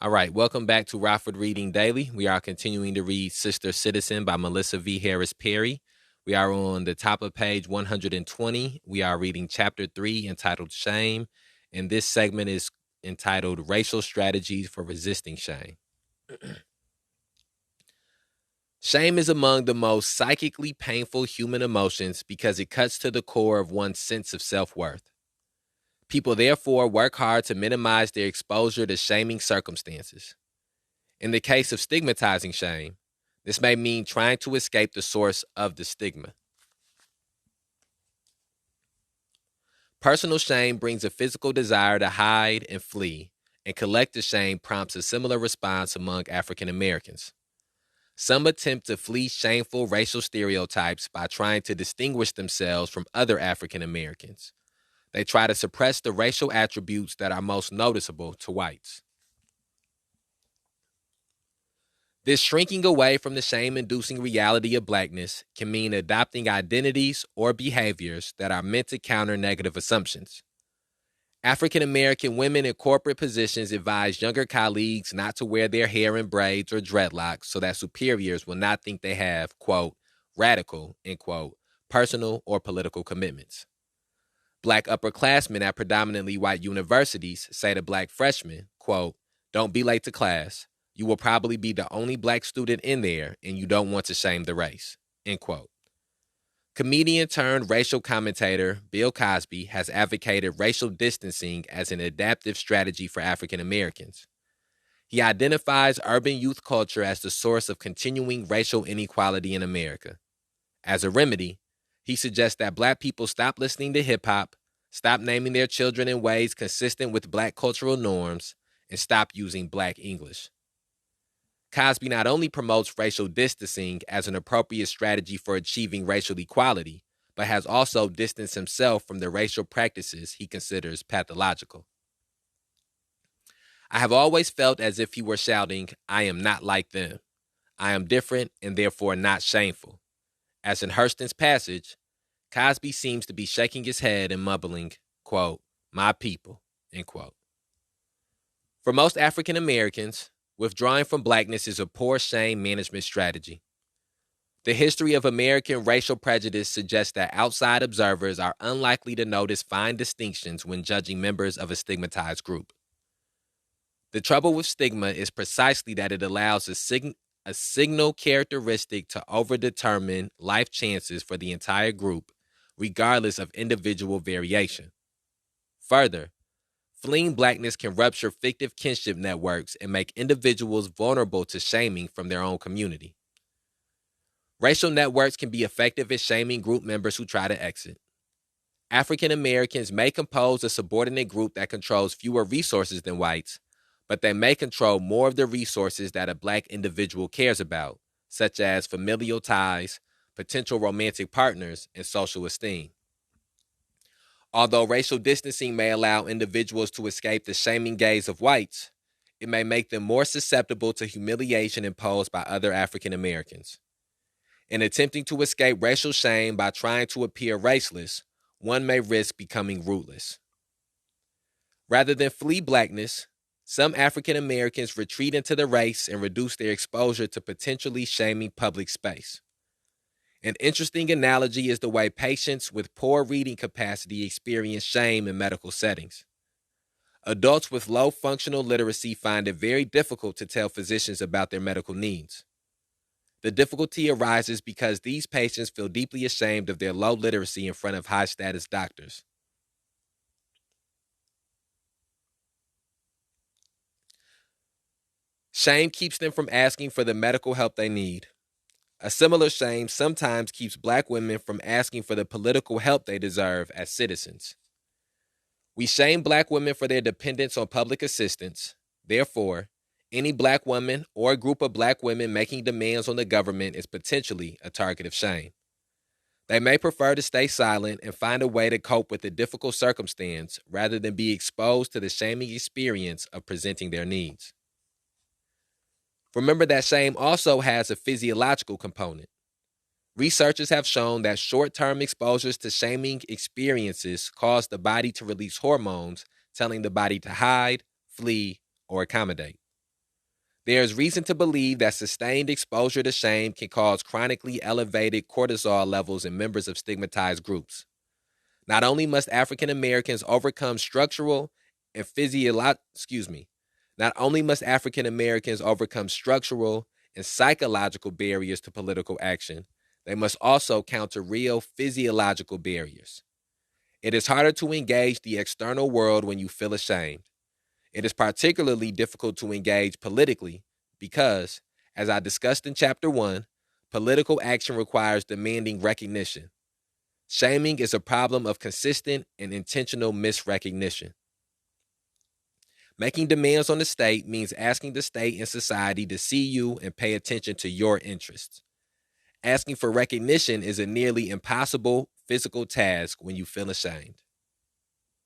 All right, welcome back to Rockford Reading Daily. We are continuing to read Sister Citizen by Melissa V. Harris Perry. We are on the top of page 120. We are reading chapter 3 entitled Shame, and this segment is entitled Racial Strategies for Resisting Shame. Shame is among the most psychically painful human emotions because it cuts to the core of one's sense of self-worth. People therefore work hard to minimize their exposure to shaming circumstances. In the case of stigmatizing shame, this may mean trying to escape the source of the stigma. Personal shame brings a physical desire to hide and flee, and collective shame prompts a similar response among African Americans. Some attempt to flee shameful racial stereotypes by trying to distinguish themselves from other African Americans. They try to suppress the racial attributes that are most noticeable to whites. This shrinking away from the shame-inducing reality of blackness can mean adopting identities or behaviors that are meant to counter negative assumptions. African American women in corporate positions advise younger colleagues not to wear their hair in braids or dreadlocks so that superiors will not think they have, quote, radical, end quote, personal or political commitments. Black upperclassmen at predominantly white universities say to black freshmen, quote, don't be late to class. You will probably be the only black student in there, and you don't want to shame the race, end quote. Comedian turned racial commentator Bill Cosby has advocated racial distancing as an adaptive strategy for African Americans. He identifies urban youth culture as the source of continuing racial inequality in America. As a remedy, he suggests that black people stop listening to hip-hop, stop naming their children in ways consistent with black cultural norms, and stop using black English. Cosby not only promotes racial distancing as an appropriate strategy for achieving racial equality, but has also distanced himself from the racial practices he considers pathological. I have always felt as if he were shouting, I am not like them. I am different and therefore not shameful. As in Hurston's passage, Cosby seems to be shaking his head and mumbling, quote, my people, end quote. For most African Americans, withdrawing from blackness is a poor shame management strategy. The history of American racial prejudice suggests that outside observers are unlikely to notice fine distinctions when judging members of a stigmatized group. The trouble with stigma is precisely that it allows a signal characteristic to overdetermine life chances for the entire group, regardless of individual variation. Further, fleeing blackness can rupture fictive kinship networks and make individuals vulnerable to shaming from their own community. Racial networks can be effective at shaming group members who try to exit. African Americans may compose a subordinate group that controls fewer resources than whites, but they may control more of the resources that a black individual cares about, such as familial ties, potential romantic partners, and social esteem. Although racial distancing may allow individuals to escape the shaming gaze of whites, it may make them more susceptible to humiliation imposed by other African Americans. In attempting to escape racial shame by trying to appear raceless, one may risk becoming rootless. Rather than flee blackness, some African Americans retreat into the race and reduce their exposure to potentially shaming public space. An interesting analogy is the way patients with poor reading capacity experience shame in medical settings. Adults with low functional literacy find it very difficult to tell physicians about their medical needs. The difficulty arises because these patients feel deeply ashamed of their low literacy in front of high-status doctors. Shame keeps them from asking for the medical help they need. A similar shame sometimes keeps black women from asking for the political help they deserve as citizens. We shame black women for their dependence on public assistance. Therefore, any black woman or a group of black women making demands on the government is potentially a target of shame. They may prefer to stay silent and find a way to cope with the difficult circumstance rather than be exposed to the shaming experience of presenting their needs. Remember that shame also has a physiological component. Researchers have shown that short-term exposures to shaming experiences cause the body to release hormones, telling the body to hide, flee, or accommodate. There is reason to believe that sustained exposure to shame can cause chronically elevated cortisol levels in members of stigmatized groups. Not only must African Americans overcome structural and not only must African Americans overcome structural and psychological barriers to political action, they must also counter real physiological barriers. It is harder to engage the external world when you feel ashamed. It is particularly difficult to engage politically because, as I discussed in Chapter 1, political action requires demanding recognition. Shaming is a problem of consistent and intentional misrecognition. Making demands on the state means asking the state and society to see you and pay attention to your interests. Asking for recognition is a nearly impossible physical task when you feel ashamed.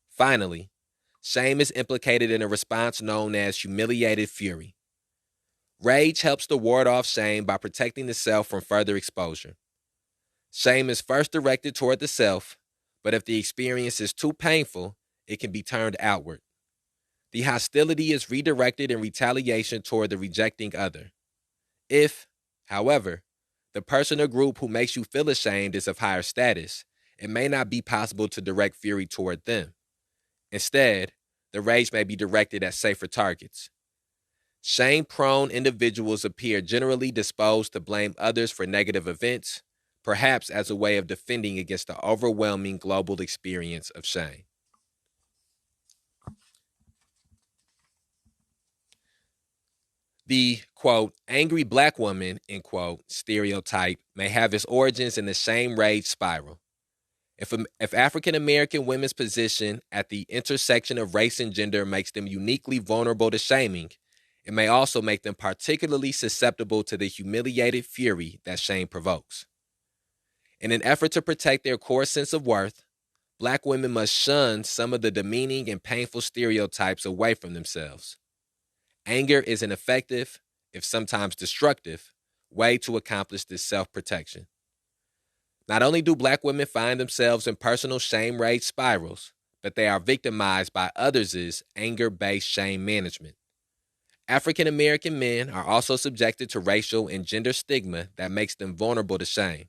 Finally, shame is implicated in a response known as humiliated fury. Rage helps to ward off shame by protecting the self from further exposure. Shame is first directed toward the self, but if the experience is too painful, it can be turned outward. The hostility is redirected in retaliation toward the rejecting other. If, however, the person or group who makes you feel ashamed is of higher status, it may not be possible to direct fury toward them. Instead, the rage may be directed at safer targets. Shame-prone individuals appear generally disposed to blame others for negative events, perhaps as a way of defending against the overwhelming global experience of shame. The, quote, angry black woman, end quote, stereotype may have its origins in the shame-rage spiral. If African American women's position at the intersection of race and gender makes them uniquely vulnerable to shaming, it may also make them particularly susceptible to the humiliated fury that shame provokes. In an effort to protect their core sense of worth, black women must shun some of the demeaning and painful stereotypes away from themselves. Anger is an effective, if sometimes destructive, way to accomplish this self-protection. Not only do black women find themselves in personal shame-rage spirals, but they are victimized by others' anger-based shame management. African American men are also subjected to racial and gender stigma that makes them vulnerable to shame.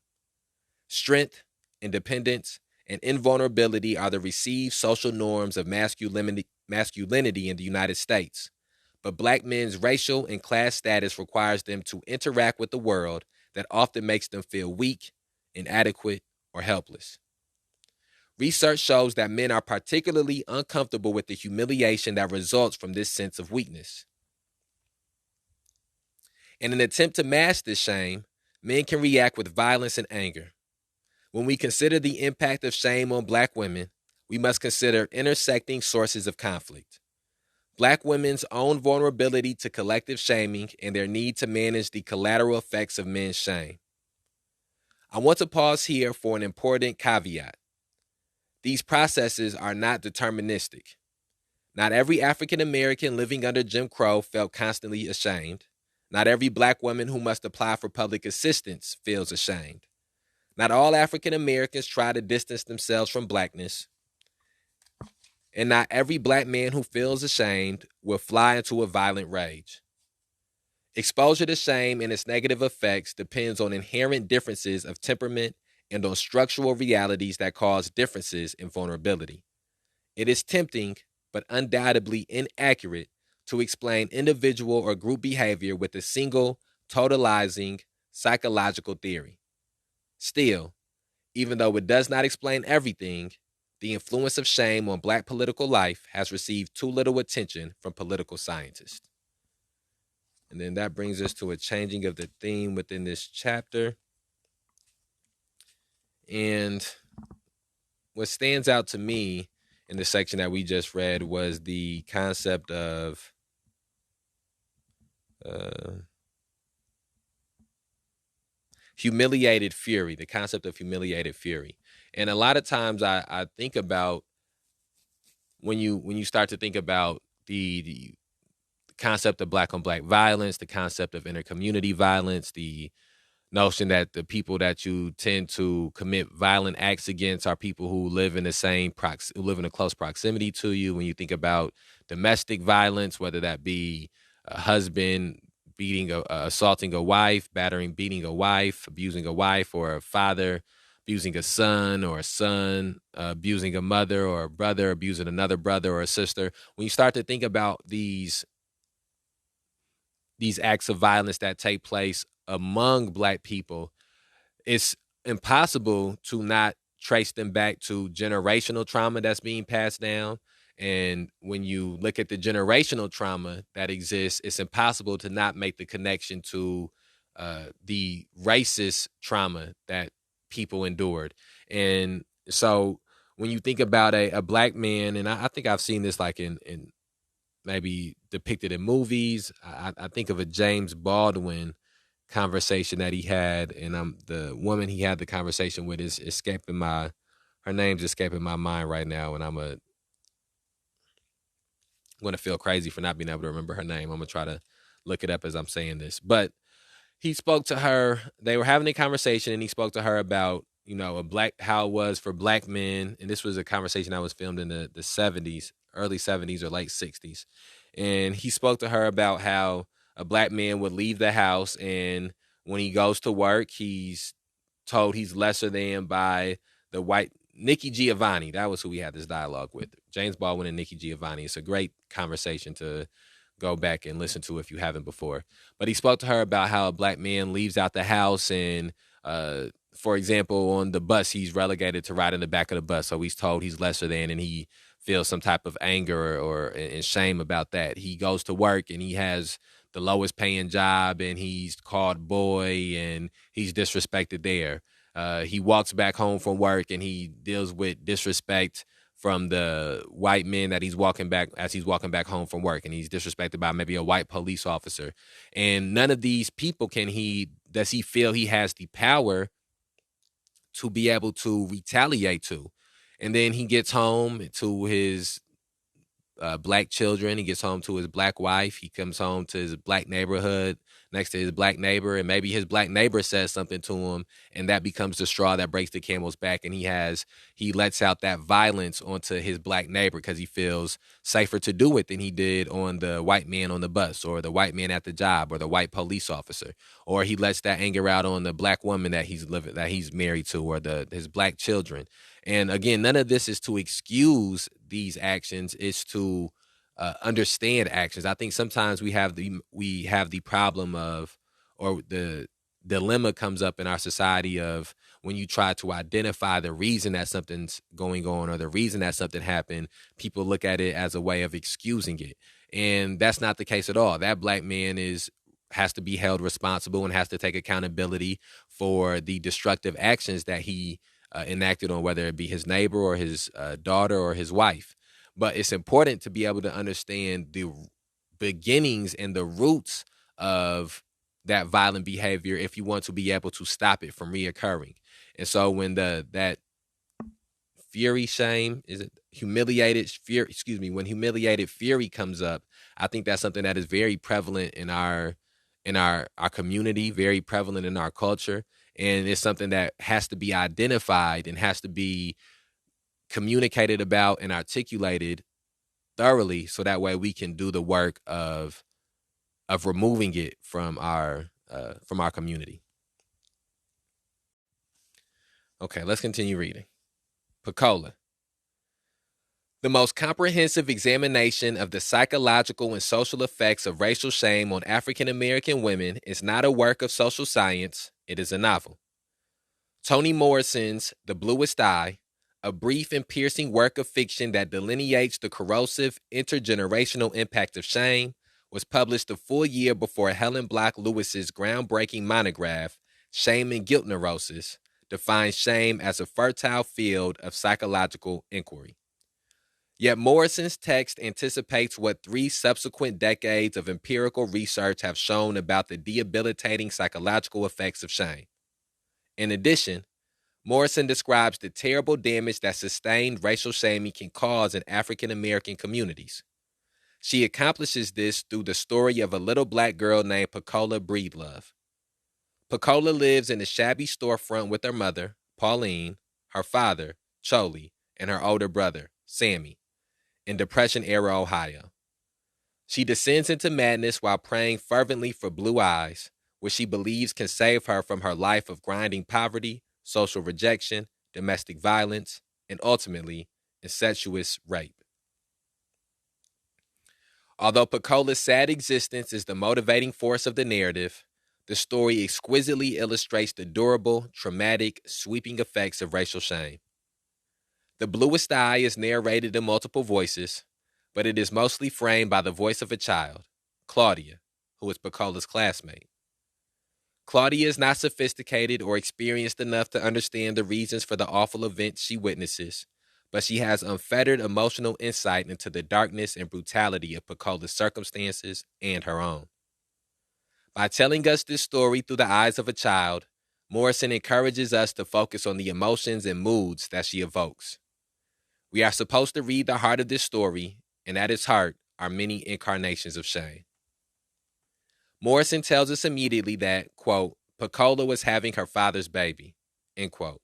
Strength, independence, and invulnerability are the received social norms of masculinity in the United States, but black men's racial and class status requires them to interact with the world that often makes them feel weak, inadequate, or helpless. Research shows that men are particularly uncomfortable with the humiliation that results from this sense of weakness. In an attempt to mask this shame, men can react with violence and anger. When we consider the impact of shame on black women, we must consider intersecting sources of conflict. Black women's own vulnerability to collective shaming and their need to manage the collateral effects of men's shame. I want to pause here for an important caveat. These processes are not deterministic. Not every African American living under Jim Crow felt constantly ashamed. Not every black woman who must apply for public assistance feels ashamed. Not all African Americans try to distance themselves from blackness. And not every black man who feels ashamed will fly into a violent rage. Exposure to shame and its negative effects depends on inherent differences of temperament and on structural realities that cause differences in vulnerability. It is tempting, but undoubtedly inaccurate, to explain individual or group behavior with a single, totalizing, psychological theory. Still, even though it does not explain everything, the influence of shame on black political life has received too little attention from political scientists. And then that brings us to a changing of the theme within this chapter. And what stands out to me in the section that we just read was the concept of humiliated fury, the concept of humiliated fury. And a lot of times I think about when you start to think about the concept of black on black violence, the concept of intercommunity violence, the notion that the people that you tend to commit violent acts against are people who live in who live in a close proximity to you. When you think about domestic violence, whether that be a husband assaulting a wife, beating a wife, abusing a wife, or a father abusing a son, or a son abusing a mother, or a brother abusing another brother or a sister. When you start to think about these acts of violence that take place among Black people, it's impossible to not trace them back to generational trauma that's being passed down. And when you look at the generational trauma that exists, it's impossible to not make the connection to the racist trauma that people endured. And so when you think about a Black man, and I think I've seen this like in maybe depicted in movies, I think of a James Baldwin conversation that he had, and the woman he had the conversation with is escaping her name's escaping my mind right now, and I'm gonna feel crazy for not being able to remember her name. I'm gonna try to look it up as I'm saying this. But he spoke to her. They were having a conversation, and he spoke to her about how it was for Black men, and this was a conversation that was filmed in the 70s, early 70s or late 60s, and he spoke to her about how a Black man would leave the house, and when he goes to work, he's told he's lesser than by the white Nikki Giovanni. That was who we had this dialogue with. James Baldwin and Nikki Giovanni. It's a great conversation to go back and listen to if you haven't before. But he spoke to her about how a Black man leaves out the house, and for example, on the bus, he's relegated to ride in the back of the bus. So he's told he's lesser than, and he feels some type of anger and shame about that. He goes to work, and he has the lowest paying job, and he's called boy, and he's disrespected there. He walks back home from work, and he deals with disrespect from the white men that he's walking back home from work, and he's disrespected by maybe a white police officer. And none of these people does he feel he has the power to be able to retaliate to. And then he gets home to his Black children. He gets home to his Black wife. He comes home to his Black neighborhood next to his Black neighbor, and maybe his Black neighbor says something to him, and that becomes the straw that breaks the camel's back, and he lets out that violence onto his Black neighbor because he feels safer to do it than he did on the white man on the bus, or the white man at the job, or the white police officer. Or he lets that anger out on the Black woman that he's married to, or his Black children. And again, none of this is to excuse these actions. It's to understand actions. I think sometimes we have the problem of, or the dilemma comes up in our society of, when you try to identify the reason that something's going on, or the reason that something happened, people look at it as a way of excusing it. And that's not the case at all. That Black man has to be held responsible and has to take accountability for the destructive actions that he enacted on, whether it be his neighbor or his daughter or his wife. But it's important to be able to understand the beginnings and the roots of that violent behavior if you want to be able to stop it from reoccurring. And so when that when humiliated fury comes up, I think that's something that is very prevalent in our community, very prevalent in our culture. And it's something that has to be identified and has to be communicated about and articulated thoroughly, so that way we can do the work of removing it from our community. Okay, let's continue reading. Pecola. The most comprehensive examination of the psychological and social effects of racial shame on African American women is not a work of social science, it is a novel. Toni Morrison's The Bluest Eye, a brief and piercing work of fiction that delineates the corrosive intergenerational impact of shame, was published a full year before Helen Block Lewis's groundbreaking monograph, Shame and Guilt Neurosis, defines shame as a fertile field of psychological inquiry. Yet Morrison's text anticipates what 3 subsequent decades of empirical research have shown about the debilitating psychological effects of shame. In addition, Morrison describes the terrible damage that sustained racial shaming can cause in African American communities. She accomplishes this through the story of a little Black girl named Pecola Breedlove. Pecola lives in a shabby storefront with her mother, Pauline, her father, Choli, and her older brother, Sammy, in Depression-era Ohio. She descends into madness while praying fervently for blue eyes, which she believes can save her from her life of grinding poverty, social rejection, domestic violence, and ultimately, incestuous rape. Although Picola's sad existence is the motivating force of the narrative, the story exquisitely illustrates the durable, traumatic, sweeping effects of racial shame. The Bluest Eye is narrated in multiple voices, but it is mostly framed by the voice of a child, Claudia, who is Picola's classmate. Claudia is not sophisticated or experienced enough to understand the reasons for the awful events she witnesses, but she has unfettered emotional insight into the darkness and brutality of Picola's circumstances and her own. By telling us this story through the eyes of a child, Morrison encourages us to focus on the emotions and moods that she evokes. We are supposed to read the heart of this story, and at its heart are many incarnations of shame. Morrison tells us immediately that, quote, Picola was having her father's baby, end quote.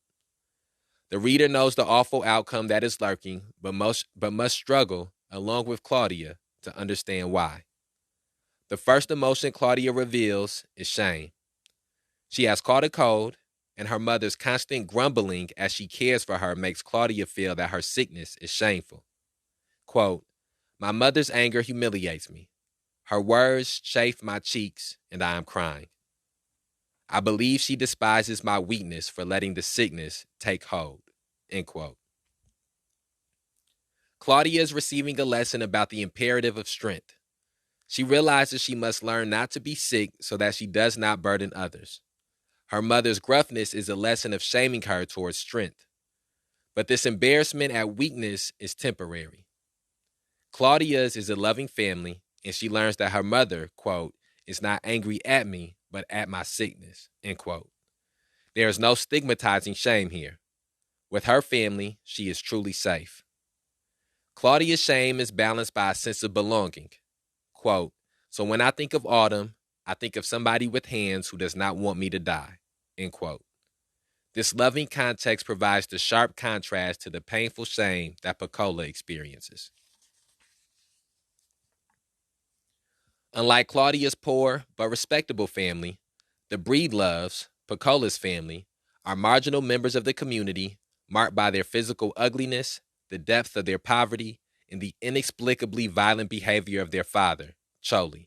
The reader knows the awful outcome that is lurking, but must struggle, along with Claudia, to understand why. The first emotion Claudia reveals is shame. She has caught a cold, and her mother's constant grumbling as she cares for her makes Claudia feel that her sickness is shameful. Quote, my mother's anger humiliates me. Her words chafe my cheeks, and I am crying. I believe she despises my weakness for letting the sickness take hold, end quote. Claudia is receiving a lesson about the imperative of strength. She realizes she must learn not to be sick so that she does not burden others. Her mother's gruffness is a lesson of shaming her towards strength. But this embarrassment at weakness is temporary. Claudia's is a loving family, and she learns that her mother, quote, is not angry at me, but at my sickness, end quote. There is no stigmatizing shame here. With her family, she is truly safe. Claudia's shame is balanced by a sense of belonging. Quote, so when I think of autumn, I think of somebody with hands who does not want me to die, end quote. This loving context provides the sharp contrast to the painful shame that Picola experiences. Unlike Claudia's poor but respectable family, the Breedloves, Picola's family, are marginal members of the community, marked by their physical ugliness, the depth of their poverty, and the inexplicably violent behavior of their father, Choli.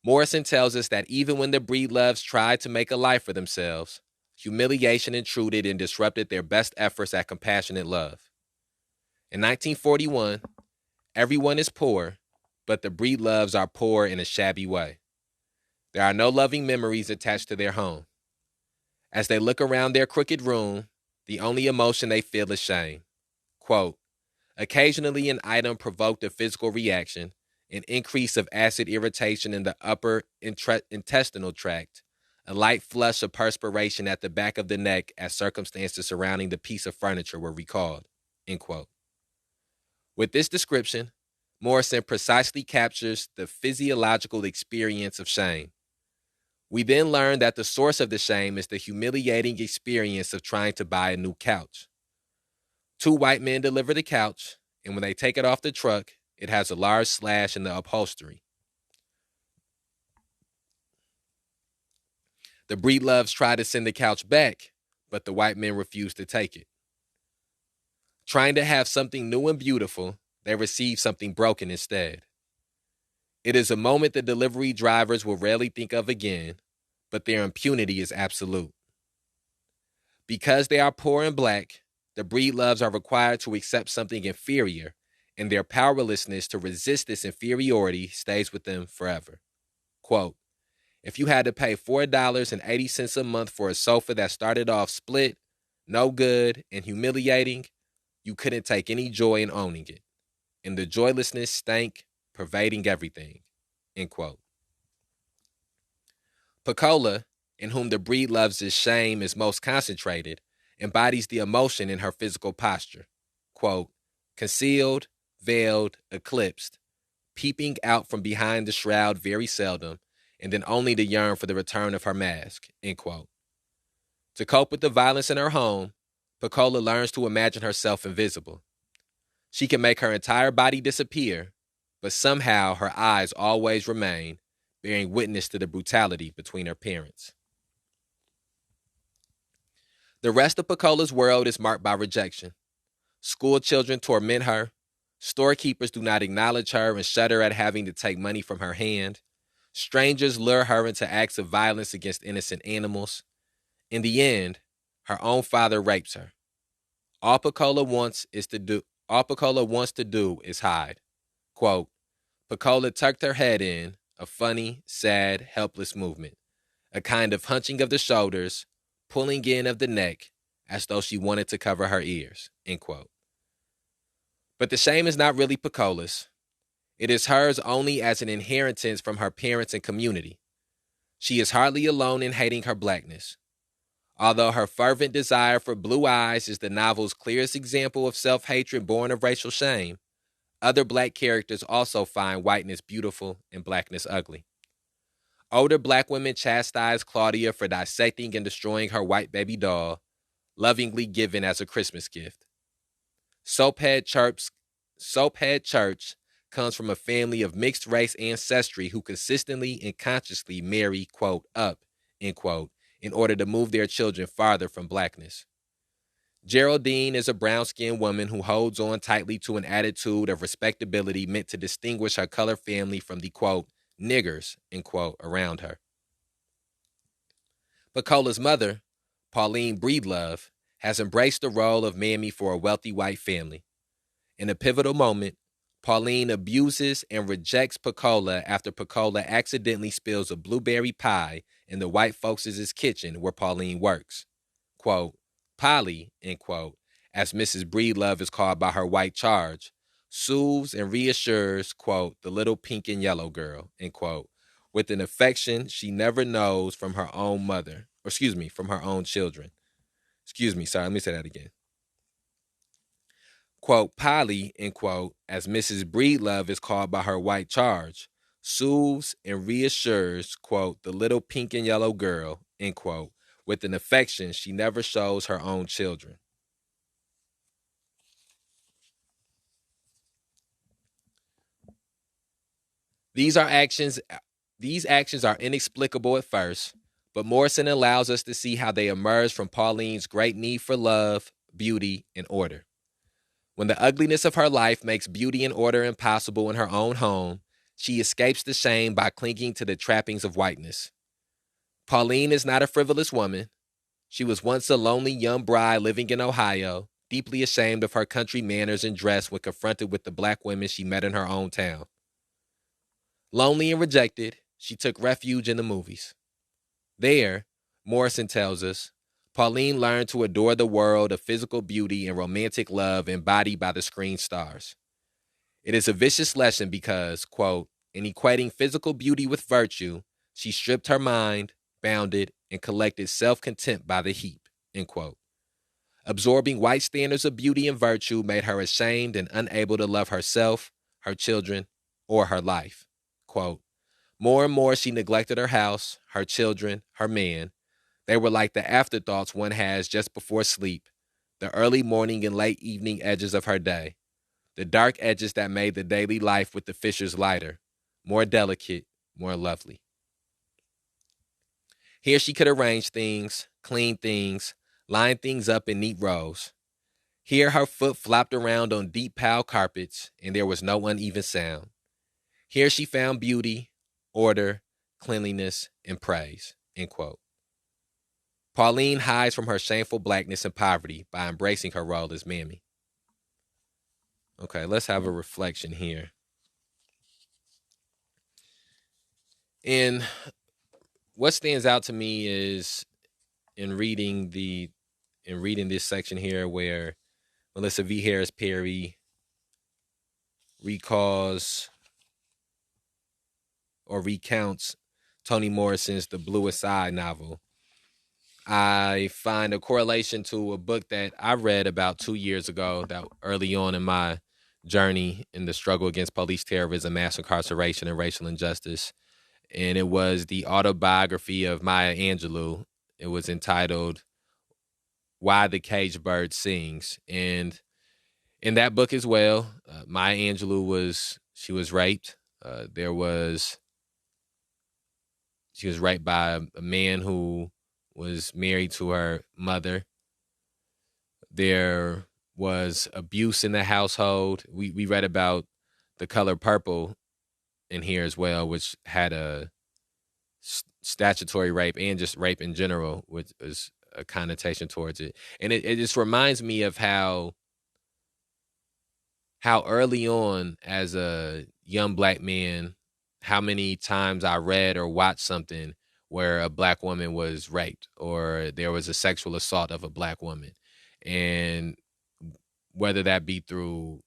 Morrison tells us that even when the Breedloves tried to make a life for themselves, humiliation intruded and disrupted their best efforts at compassionate love. In 1941, everyone is poor, but the Breedloves are poor in a shabby way. There are no loving memories attached to their home. As they look around their crooked room, the only emotion they feel is shame. Quote, occasionally an item provoked a physical reaction, an increase of acid irritation in the upper intestinal tract, a light flush of perspiration at the back of the neck as circumstances surrounding the piece of furniture were recalled, end quote. With this description, Morrison precisely captures the physiological experience of shame. We then learn that the source of the shame is the humiliating experience of trying to buy a new couch. Two white men deliver the couch, and when they take it off the truck, it has a large slash in the upholstery. The Breedloves try to send the couch back, but the white men refuse to take it. Trying to have something new and beautiful, they receive something broken instead. It is a moment the delivery drivers will rarely think of again, but their impunity is absolute. Because they are poor and black, the Breedloves are required to accept something inferior, and their powerlessness to resist this inferiority stays with them forever. Quote, if you had to pay $4.80 a month for a sofa that started off split, no good, and humiliating, you couldn't take any joy in owning it. And the joylessness stank, pervading everything, end quote. Picola, in whom the Breedloves' shame is most concentrated, embodies the emotion in her physical posture. Quote, concealed, veiled, eclipsed, peeping out from behind the shroud very seldom, and then only to yearn for the return of her mask, end quote. To cope with the violence in her home, Picola learns to imagine herself invisible. She can make her entire body disappear, but somehow her eyes always remain, bearing witness to the brutality between her parents. The rest of Picola's world is marked by rejection. School children torment her. Storekeepers do not acknowledge her and shudder at having to take money from her hand. Strangers lure her into acts of violence against innocent animals. In the end, her own father rapes her. All Picola wants to do is hide. Quote, Picola tucked her head in, a funny, sad, helpless movement, a kind of hunching of the shoulders, pulling in of the neck, as though she wanted to cover her ears, end quote. But the shame is not really Picola's. It is hers only as an inheritance from her parents and community. She is hardly alone in hating her blackness. Although her fervent desire for blue eyes is the novel's clearest example of self-hatred born of racial shame, other black characters also find whiteness beautiful and blackness ugly. Older black women chastise Claudia for dissecting and destroying her white baby doll, lovingly given as a Christmas gift. Soaphead Church comes from a family of mixed race ancestry who consistently and consciously marry, quote, up, end quote, in order to move their children farther from blackness. Geraldine is a brown-skinned woman who holds on tightly to an attitude of respectability meant to distinguish her colored family from the, quote, niggers, end quote, around her. Picola's mother, Pauline Breedlove, has embraced the role of mammy for a wealthy white family. In a pivotal moment, Pauline abuses and rejects Picola after Picola accidentally spills a blueberry pie in the white folks' kitchen where Pauline works. Quote, Polly, end quote, as Mrs. Breedlove is called by her white charge, soothes and reassures, quote, the little pink and yellow girl, end quote, with an affection she never knows from her own mother, from her own children. Let me say that again. Quote, Polly, end quote, as Mrs. Breedlove is called by her white charge, soothes and reassures, quote, the little pink and yellow girl, end quote, with an affection she never shows her own children. These actions are inexplicable at first, but Morrison allows us to see how they emerge from Pauline's great need for love, beauty, and order. When the ugliness of her life makes beauty and order impossible in her own home, she escapes the shame by clinging to the trappings of whiteness. Pauline is not a frivolous woman. She was once a lonely young bride living in Ohio, deeply ashamed of her country manners and dress when confronted with the black women she met in her own town. Lonely and rejected, she took refuge in the movies. There, Morrison tells us, Pauline learned to adore the world of physical beauty and romantic love embodied by the screen stars. It is a vicious lesson because, quote, in equating physical beauty with virtue, she stripped her mind, bound it, and collected self-contempt by the heap, end quote. Absorbing white standards of beauty and virtue made her ashamed and unable to love herself, her children, or her life. Quote, more and more she neglected her house, her children, her man. They were like the afterthoughts one has just before sleep, the early morning and late evening edges of her day, the dark edges that made the daily life with the Fishers lighter, more delicate, more lovely. Here she could arrange things, clean things, line things up in neat rows. Here her foot flopped around on deep piled carpets, and there was no uneven sound. Here she found beauty, order, cleanliness, and praise, end quote. Pauline hides from her shameful blackness and poverty by embracing her role as mammy. Okay, let's have a reflection here. And what stands out to me is in reading this section here where Melissa V. Harris Perry recalls or recounts Toni Morrison's The Bluest Eye novel. I find a correlation to a book that I read about 2 years ago, that early on in my journey in the struggle against police terrorism, mass incarceration, and racial injustice. And it was the autobiography of Maya Angelou. It was entitled Why the Caged Bird Sings. And in that book as well, Maya Angelou She was raped. There was She was raped by a man who was married to her mother. There was abuse in the household. We read about The Color Purple in here as well, which had a statutory rape and just rape in general, which is a connotation towards it. And it just reminds me of how early on as a young black man, how many times I read or watched something where a black woman was raped or there was a sexual assault of a black woman. And whether that be through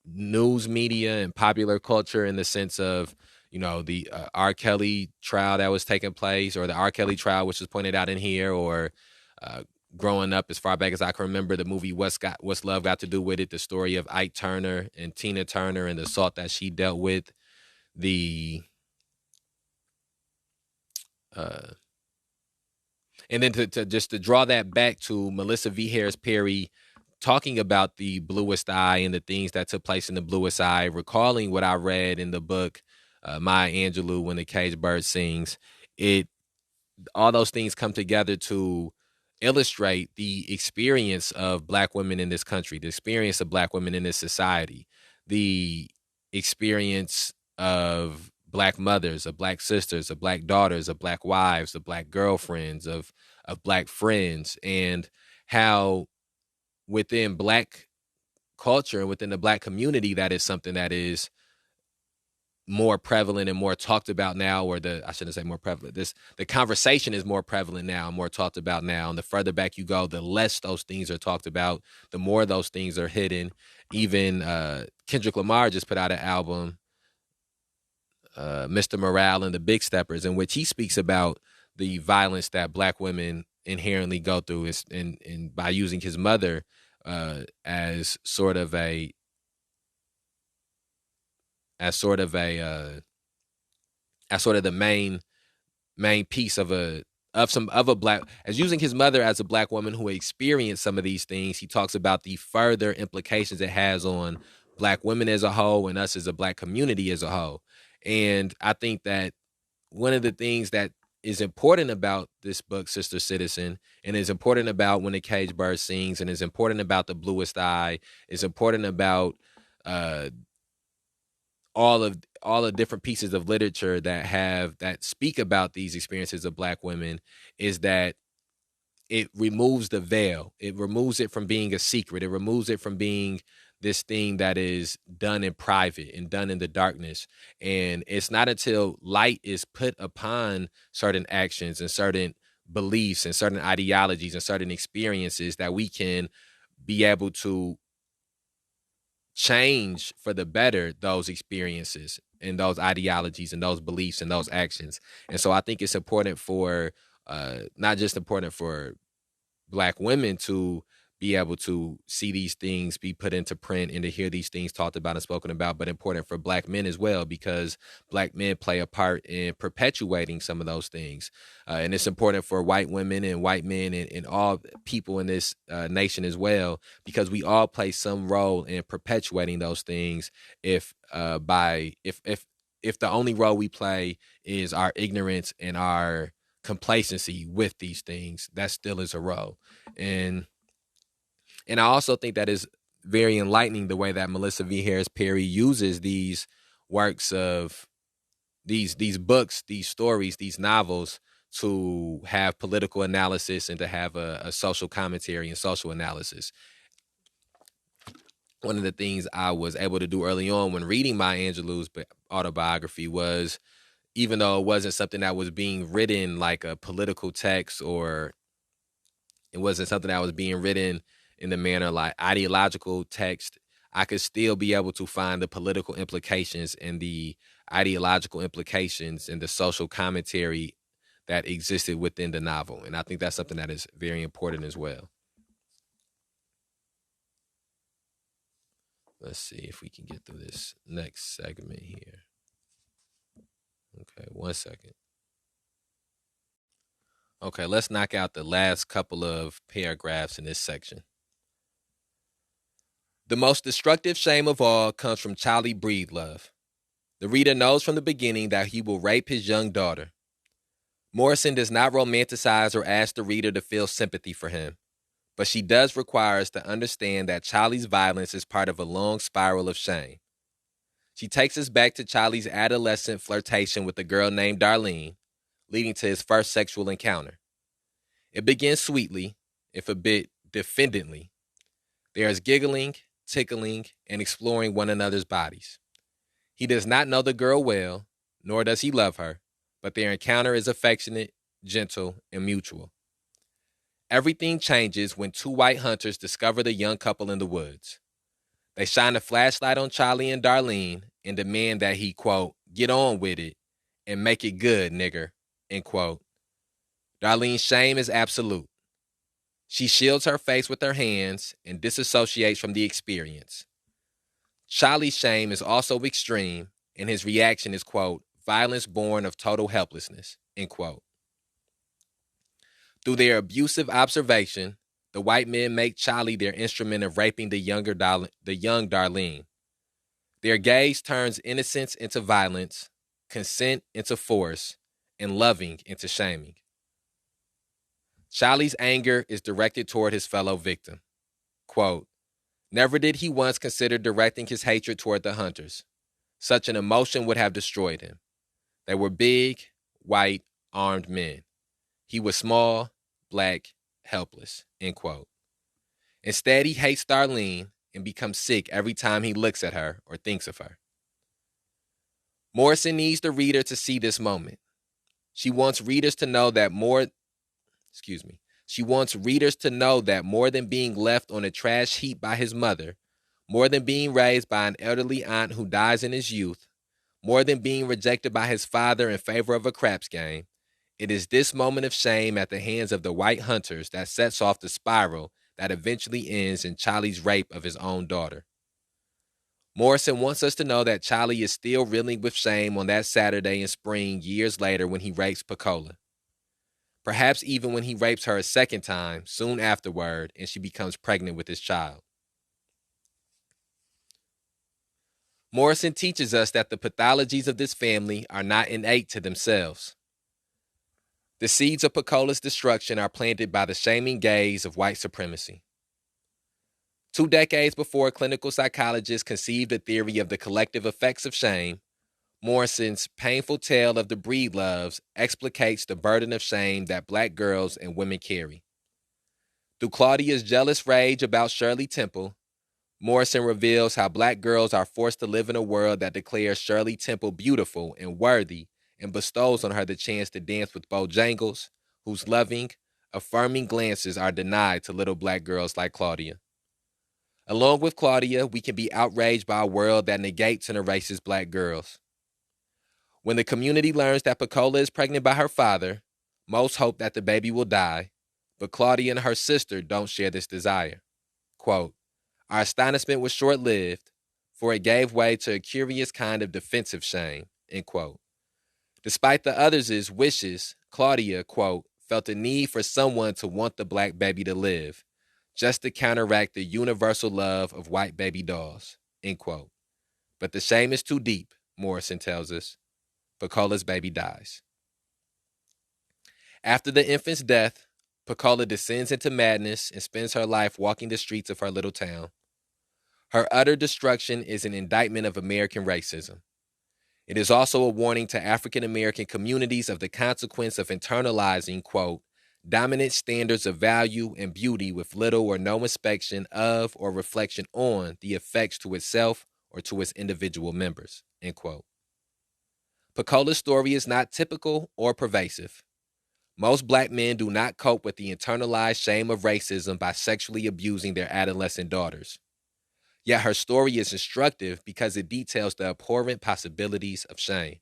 news media and popular culture in the sense of, the R. Kelly trial that was taking place, or the R. Kelly trial, which was pointed out in here, or uh, growing up as far back as I can remember, the movie What's Love Got to Do with It, the story of Ike Turner and Tina Turner and the assault that she dealt with, the uh, and then to draw that back to Melissa V. Harris Perry talking about the bluest eye and the things that took place in the bluest eye, recalling what I read in the book Maya Angelou, When the Caged Bird Sings. It All those things come together to illustrate the experience of black women in this country, the experience of black women in this society, the experience of black mothers, of black sisters, of black daughters, of black wives, of black girlfriends, of black friends, and how within black culture and within the black community, that is something that is more prevalent and more talked about now, or I shouldn't say more prevalent. The conversation is more prevalent now, more talked about now. And the further back you go, the less those things are talked about, the more those things are hidden. Even Kendrick Lamar just put out an album, Mr. Morale and the Big Steppers, in which he speaks about the violence that black women inherently go through, and by using his mother as sort of a as sort of a as sort of the main piece of a black, as using his mother as a black woman who experienced some of these things. He talks about the further implications it has on black women as a whole and us as a black community as a whole. And I think that one of the things that is important about this book, Sister Citizen, and is important about When the Caged Bird Sings, and is important about The Bluest Eye, is important about all the different pieces of literature that speak about these experiences of black women, is that it removes the veil. It removes it from being a secret. It removes it from being this thing that is done in private and done in the darkness. And it's not until light is put upon certain actions and certain beliefs and certain ideologies and certain experiences that we can be able to change for the better those experiences and those ideologies and those beliefs and those actions. And so I think it's important for not just important for black women to be able to see these things be put into print and to hear these things talked about and spoken about, but important for black men as well, because black men play a part in perpetuating some of those things. And it's important for white women and white men and all people in this nation as well, because we all play some role in perpetuating those things. If the only role we play is our ignorance and our complacency with these things, that still is a role. And I also think that is very enlightening, the way that Melissa V. Harris Perry uses these works of these books, these stories, these novels, to have political analysis and to have a social commentary and social analysis. One of the things I was able to do early on when reading Maya Angelou's autobiography was, even though it wasn't something that was being written like a political text, or it wasn't something that was being written in the manner like ideological text, I could still be able to find the political implications and the ideological implications and the social commentary that existed within the novel. And I think that's something that is very important as well. Let's see if we can get through this next segment here. Okay, 1 second. Okay, let's knock out the last couple of paragraphs in this section. The most destructive shame of all comes from Charlie Breedlove. The reader knows from the beginning that he will rape his young daughter. Morrison does not romanticize or ask the reader to feel sympathy for him, but she does require us to understand that Charlie's violence is part of a long spiral of shame. She takes us back to Charlie's adolescent flirtation with a girl named Darlene, leading to his first sexual encounter. It begins sweetly, if a bit diffidently. There is giggling, tickling, and exploring one another's bodies. He does not know the girl well, nor does he love her, but their encounter is affectionate, gentle, and mutual. Everything changes when two white hunters discover the young couple in the woods. They shine a flashlight on Charlie and Darlene and demand that he, quote, get on with it and make it good, nigger, end quote. Darlene's shame is absolute. She shields her face with her hands and disassociates from the experience. Charlie's shame is also extreme, and his reaction is, quote, violence born of total helplessness, end quote. Through their abusive observation, the white men make Charlie their instrument of raping the young Darlene. Their gaze turns innocence into violence, consent into force, and loving into shaming. Charlie's anger is directed toward his fellow victim. Quote, never did he once consider directing his hatred toward the hunters. Such an emotion would have destroyed him. They were big, white, armed men. He was small, black, helpless, end quote. Instead, he hates Darlene and becomes sick every time he looks at her or thinks of her. Morrison needs the reader to see this moment. She wants readers to know that more than being left on a trash heap by his mother, more than being raised by an elderly aunt who dies in his youth, more than being rejected by his father in favor of a craps game, it is this moment of shame at the hands of the white hunters that sets off the spiral that eventually ends in Charlie's rape of his own daughter. Morrison wants us to know that Charlie is still reeling with shame on that Saturday in spring years later when he rapes Pecola. Perhaps even when he rapes her a second time soon afterward and she becomes pregnant with his child. Morrison teaches us that the pathologies of this family are not innate to themselves. The seeds of Pecola's destruction are planted by the shaming gaze of white supremacy. 2 decades before clinical psychologists conceived the theory of the collective effects of shame, Morrison's painful tale of the Breedloves explicates the burden of shame that black girls and women carry. Through Claudia's jealous rage about Shirley Temple, Morrison reveals how black girls are forced to live in a world that declares Shirley Temple beautiful and worthy and bestows on her the chance to dance with Bojangles, whose loving, affirming glances are denied to little black girls like Claudia. Along with Claudia, we can be outraged by a world that negates and erases black girls. When the community learns that Pecola is pregnant by her father, most hope that the baby will die, but Claudia and her sister don't share this desire. Quote, our astonishment was short-lived, for it gave way to a curious kind of defensive shame, end quote. Despite the others' wishes, Claudia, quote, felt a need for someone to want the black baby to live, just to counteract the universal love of white baby dolls, end quote. But the shame is too deep, Morrison tells us. Pecola's baby dies. After the infant's death, Pecola descends into madness and spends her life walking the streets of her little town. Her utter destruction is an indictment of American racism. It is also a warning to African American communities of the consequence of internalizing, quote, dominant standards of value and beauty with little or no inspection of or reflection on the effects to itself or to its individual members, end quote. Pecola's story is not typical or pervasive. Most black men do not cope with the internalized shame of racism by sexually abusing their adolescent daughters. Yet her story is instructive because it details the abhorrent possibilities of shame.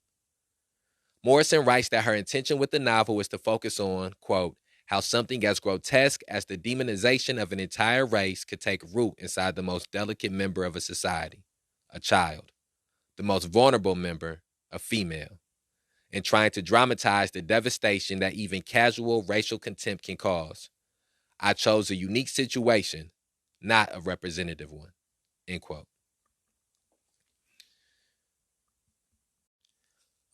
Morrison writes that her intention with the novel is to focus on, quote, how something as grotesque as the demonization of an entire race could take root inside the most delicate member of a society, a child, the most vulnerable member, a female, and trying to dramatize the devastation that even casual racial contempt can cause. I chose a unique situation, not a representative one. End quote.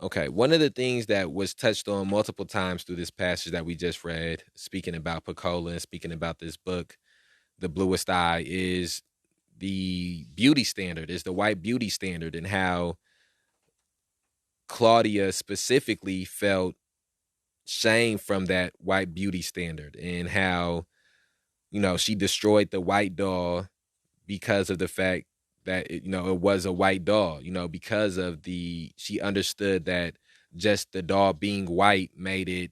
Okay, one of the things that was touched on multiple times through this passage that we just read, speaking about Pecola and speaking about this book, The Bluest Eye, is the beauty standard, is the white beauty standard, and how Claudia specifically felt shame from that white beauty standard, and how, she destroyed the white doll because of the fact that it was a white doll, because of she understood that just the doll being white made it,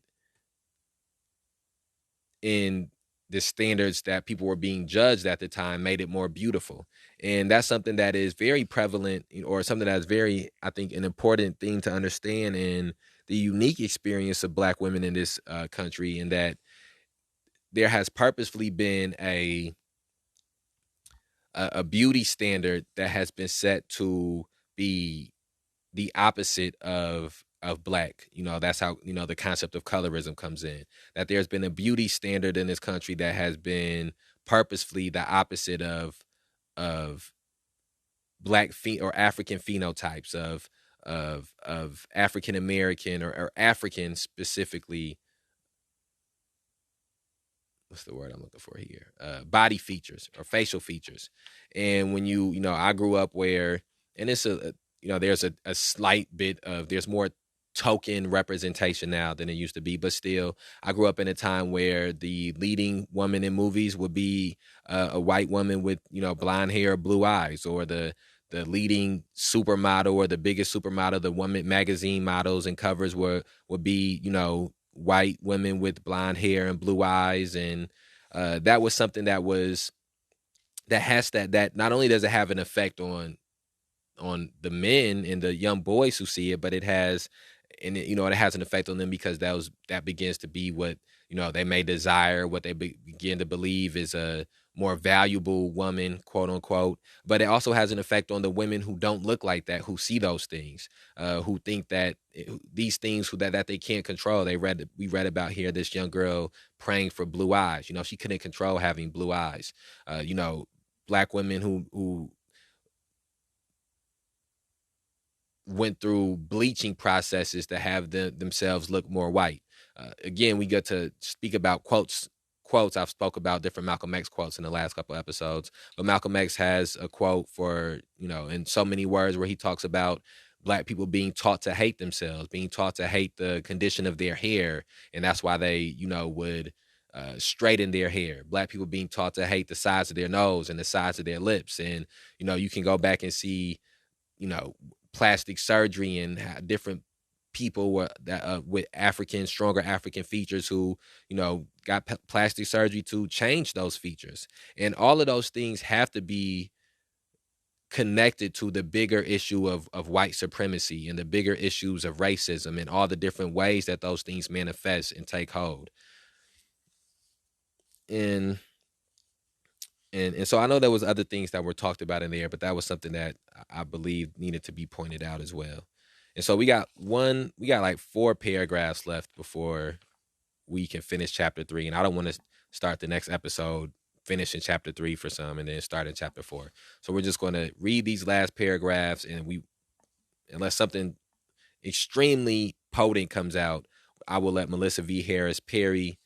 in the standards that people were being judged at the time, made it more beautiful. And that's something that is very prevalent, or something that's very, I think, an important thing to understand in the unique experience of Black women in this country, and that there has purposefully been a beauty standard that has been set to be the opposite of Black. That's how, the concept of colorism comes in. That there's been a beauty standard in this country that has been purposefully the opposite of Black or African phenotypes, of African American, or African specifically. What's the word I'm looking for here? Body features or facial features. And when I grew up where, and it's there's a slight bit of, there's more token representation now than it used to be, but still, I grew up in a time where the leading woman in movies would be a white woman with, blonde hair, blue eyes, or the leading supermodel, or the biggest supermodel, the woman magazine models and covers would be, white women with blonde hair and blue eyes. And that was something that not only does it have an effect on the men and the young boys who see it, but it has, and it has an effect on them, because that begins to be what they may desire, what they begin to believe is a more valuable woman, quote unquote. But it also has an effect on the women who don't look like that, who see those things, who think that these things that they can't control. We read about here this young girl praying for blue eyes. She couldn't control having blue eyes. Black women who went through bleaching processes to have themselves look more white. Again, we get to speak about quotes. I've spoke about different Malcolm X quotes in the last couple episodes, but Malcolm X has a quote for, in so many words, where he talks about Black people being taught to hate themselves, being taught to hate the condition of their hair, and that's why they, would straighten their hair. Black people being taught to hate the size of their nose and the size of their lips. And, you can go back and see, plastic surgery, and different people with stronger African features, who, got plastic surgery to change those features. And all of those things have to be connected to the bigger issue of white supremacy, and the bigger issues of racism, and all the different ways that those things manifest and take hold. And so I know there was other things that were talked about in there, but that was something that I believe needed to be pointed out as well. And so we got like 4 paragraphs left before we can finish chapter 3. And I don't want to start the next episode finishing chapter 3 for some and then start in chapter 4. So we're just going to read these last paragraphs, and unless something extremely potent comes out, I will let Melissa V. Harris Perry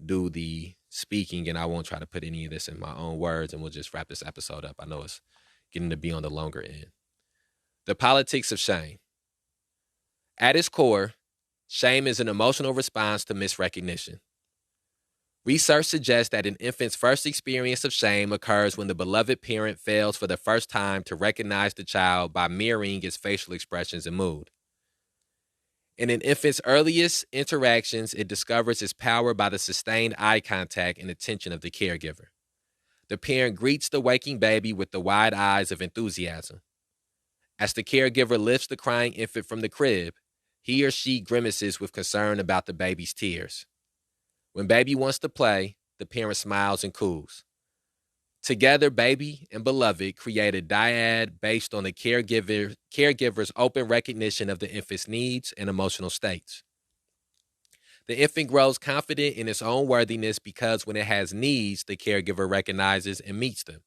do the speaking, and I won't try to put any of this in my own words, and we'll just wrap this episode up. I know it's getting to be on the longer end. The politics of shame. At its core, shame is an emotional response to misrecognition. Research suggests that an infant's first experience of shame occurs when the beloved parent fails for the first time to recognize the child by mirroring its facial expressions and mood. In an infant's earliest interactions, it discovers its power by the sustained eye contact and attention of the caregiver. The parent greets the waking baby with the wide eyes of enthusiasm. As the caregiver lifts the crying infant from the crib, he or she grimaces with concern about the baby's tears. When baby wants to play, the parent smiles and coos. Together, baby and beloved create a dyad based on the caregiver's open recognition of the infant's needs and emotional states. The infant grows confident in its own worthiness because when it has needs, the caregiver recognizes and meets them.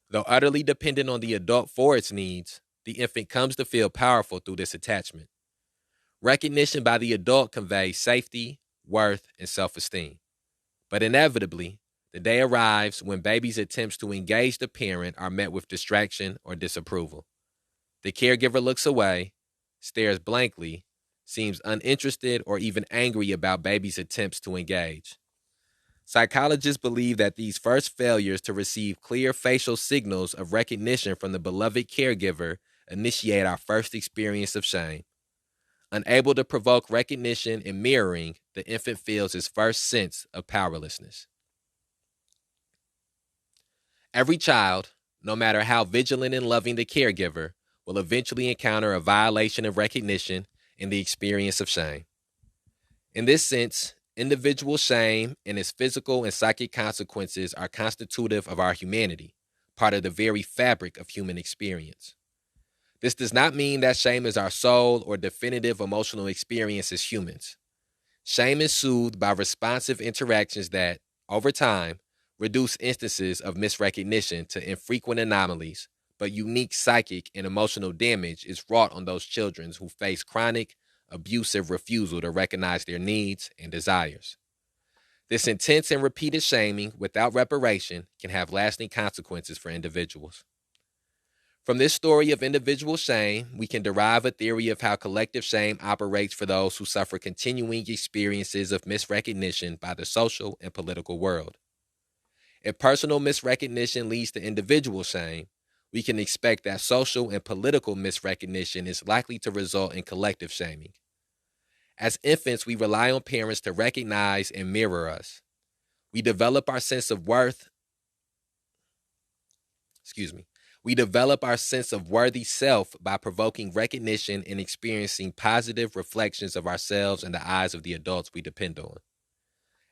Though utterly dependent on the adult for its needs, the infant comes to feel powerful through this attachment. Recognition by the adult conveys safety, worth, and self esteem. But inevitably, the day arrives when baby's attempts to engage the parent are met with distraction or disapproval. The caregiver looks away, stares blankly, seems uninterested or even angry about baby's attempts to engage. Psychologists believe that these first failures to receive clear facial signals of recognition from the beloved caregiver initiate our first experience of shame. Unable to provoke recognition and mirroring, the infant feels his first sense of powerlessness. Every child, no matter how vigilant and loving the caregiver, will eventually encounter a violation of recognition and the experience of shame. In this sense, individual shame and its physical and psychic consequences are constitutive of our humanity, part of the very fabric of human experience. This does not mean that shame is our sole or definitive emotional experience as humans. Shame is soothed by responsive interactions that, over time, reduce instances of misrecognition to infrequent anomalies, but unique psychic and emotional damage is wrought on those children who face chronic, abusive refusal to recognize their needs and desires. This intense and repeated shaming without reparation can have lasting consequences for individuals. From this story of individual shame, we can derive a theory of how collective shame operates for those who suffer continuing experiences of misrecognition by the social and political world. If personal misrecognition leads to individual shame, we can expect that social and political misrecognition is likely to result in collective shaming. As infants, we rely on parents to recognize and mirror us. We develop our sense of worth. We develop our sense of worthy self by provoking recognition and experiencing positive reflections of ourselves in the eyes of the adults we depend on.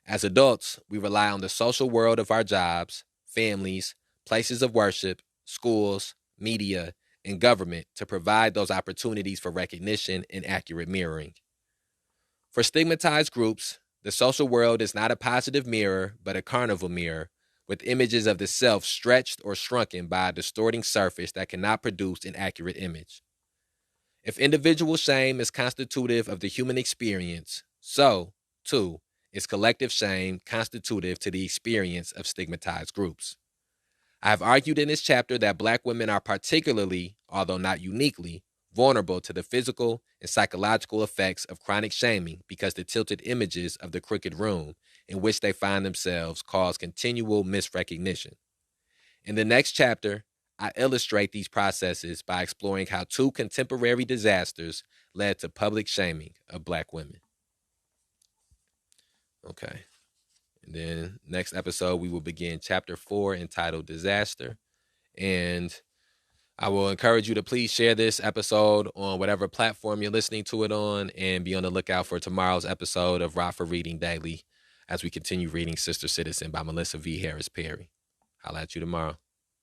As adults, we rely on the social world of our jobs, families, places of worship, schools, media, and government to provide those opportunities for recognition and accurate mirroring. For stigmatized groups, the social world is not a positive mirror, but a carnival mirror, with images of the self stretched or shrunken by a distorting surface that cannot produce an accurate image. If individual shame is constitutive of the human experience, so, too, is collective shame constitutive to the experience of stigmatized groups. I have argued in this chapter that Black women are particularly, although not uniquely, vulnerable to the physical and psychological effects of chronic shaming because the tilted images of the crooked room in which they find themselves cause continual misrecognition. In the next chapter, I illustrate these processes by exploring how two contemporary disasters led to public shaming of Black women. Okay. And then next episode, we will begin chapter 4 entitled Disaster. And I will encourage you to please share this episode on whatever platform you're listening to it on and be on the lookout for tomorrow's episode of Rockford Reading Daily as we continue reading Sister Citizen by Melissa V. Harris Perry. I'll at you tomorrow.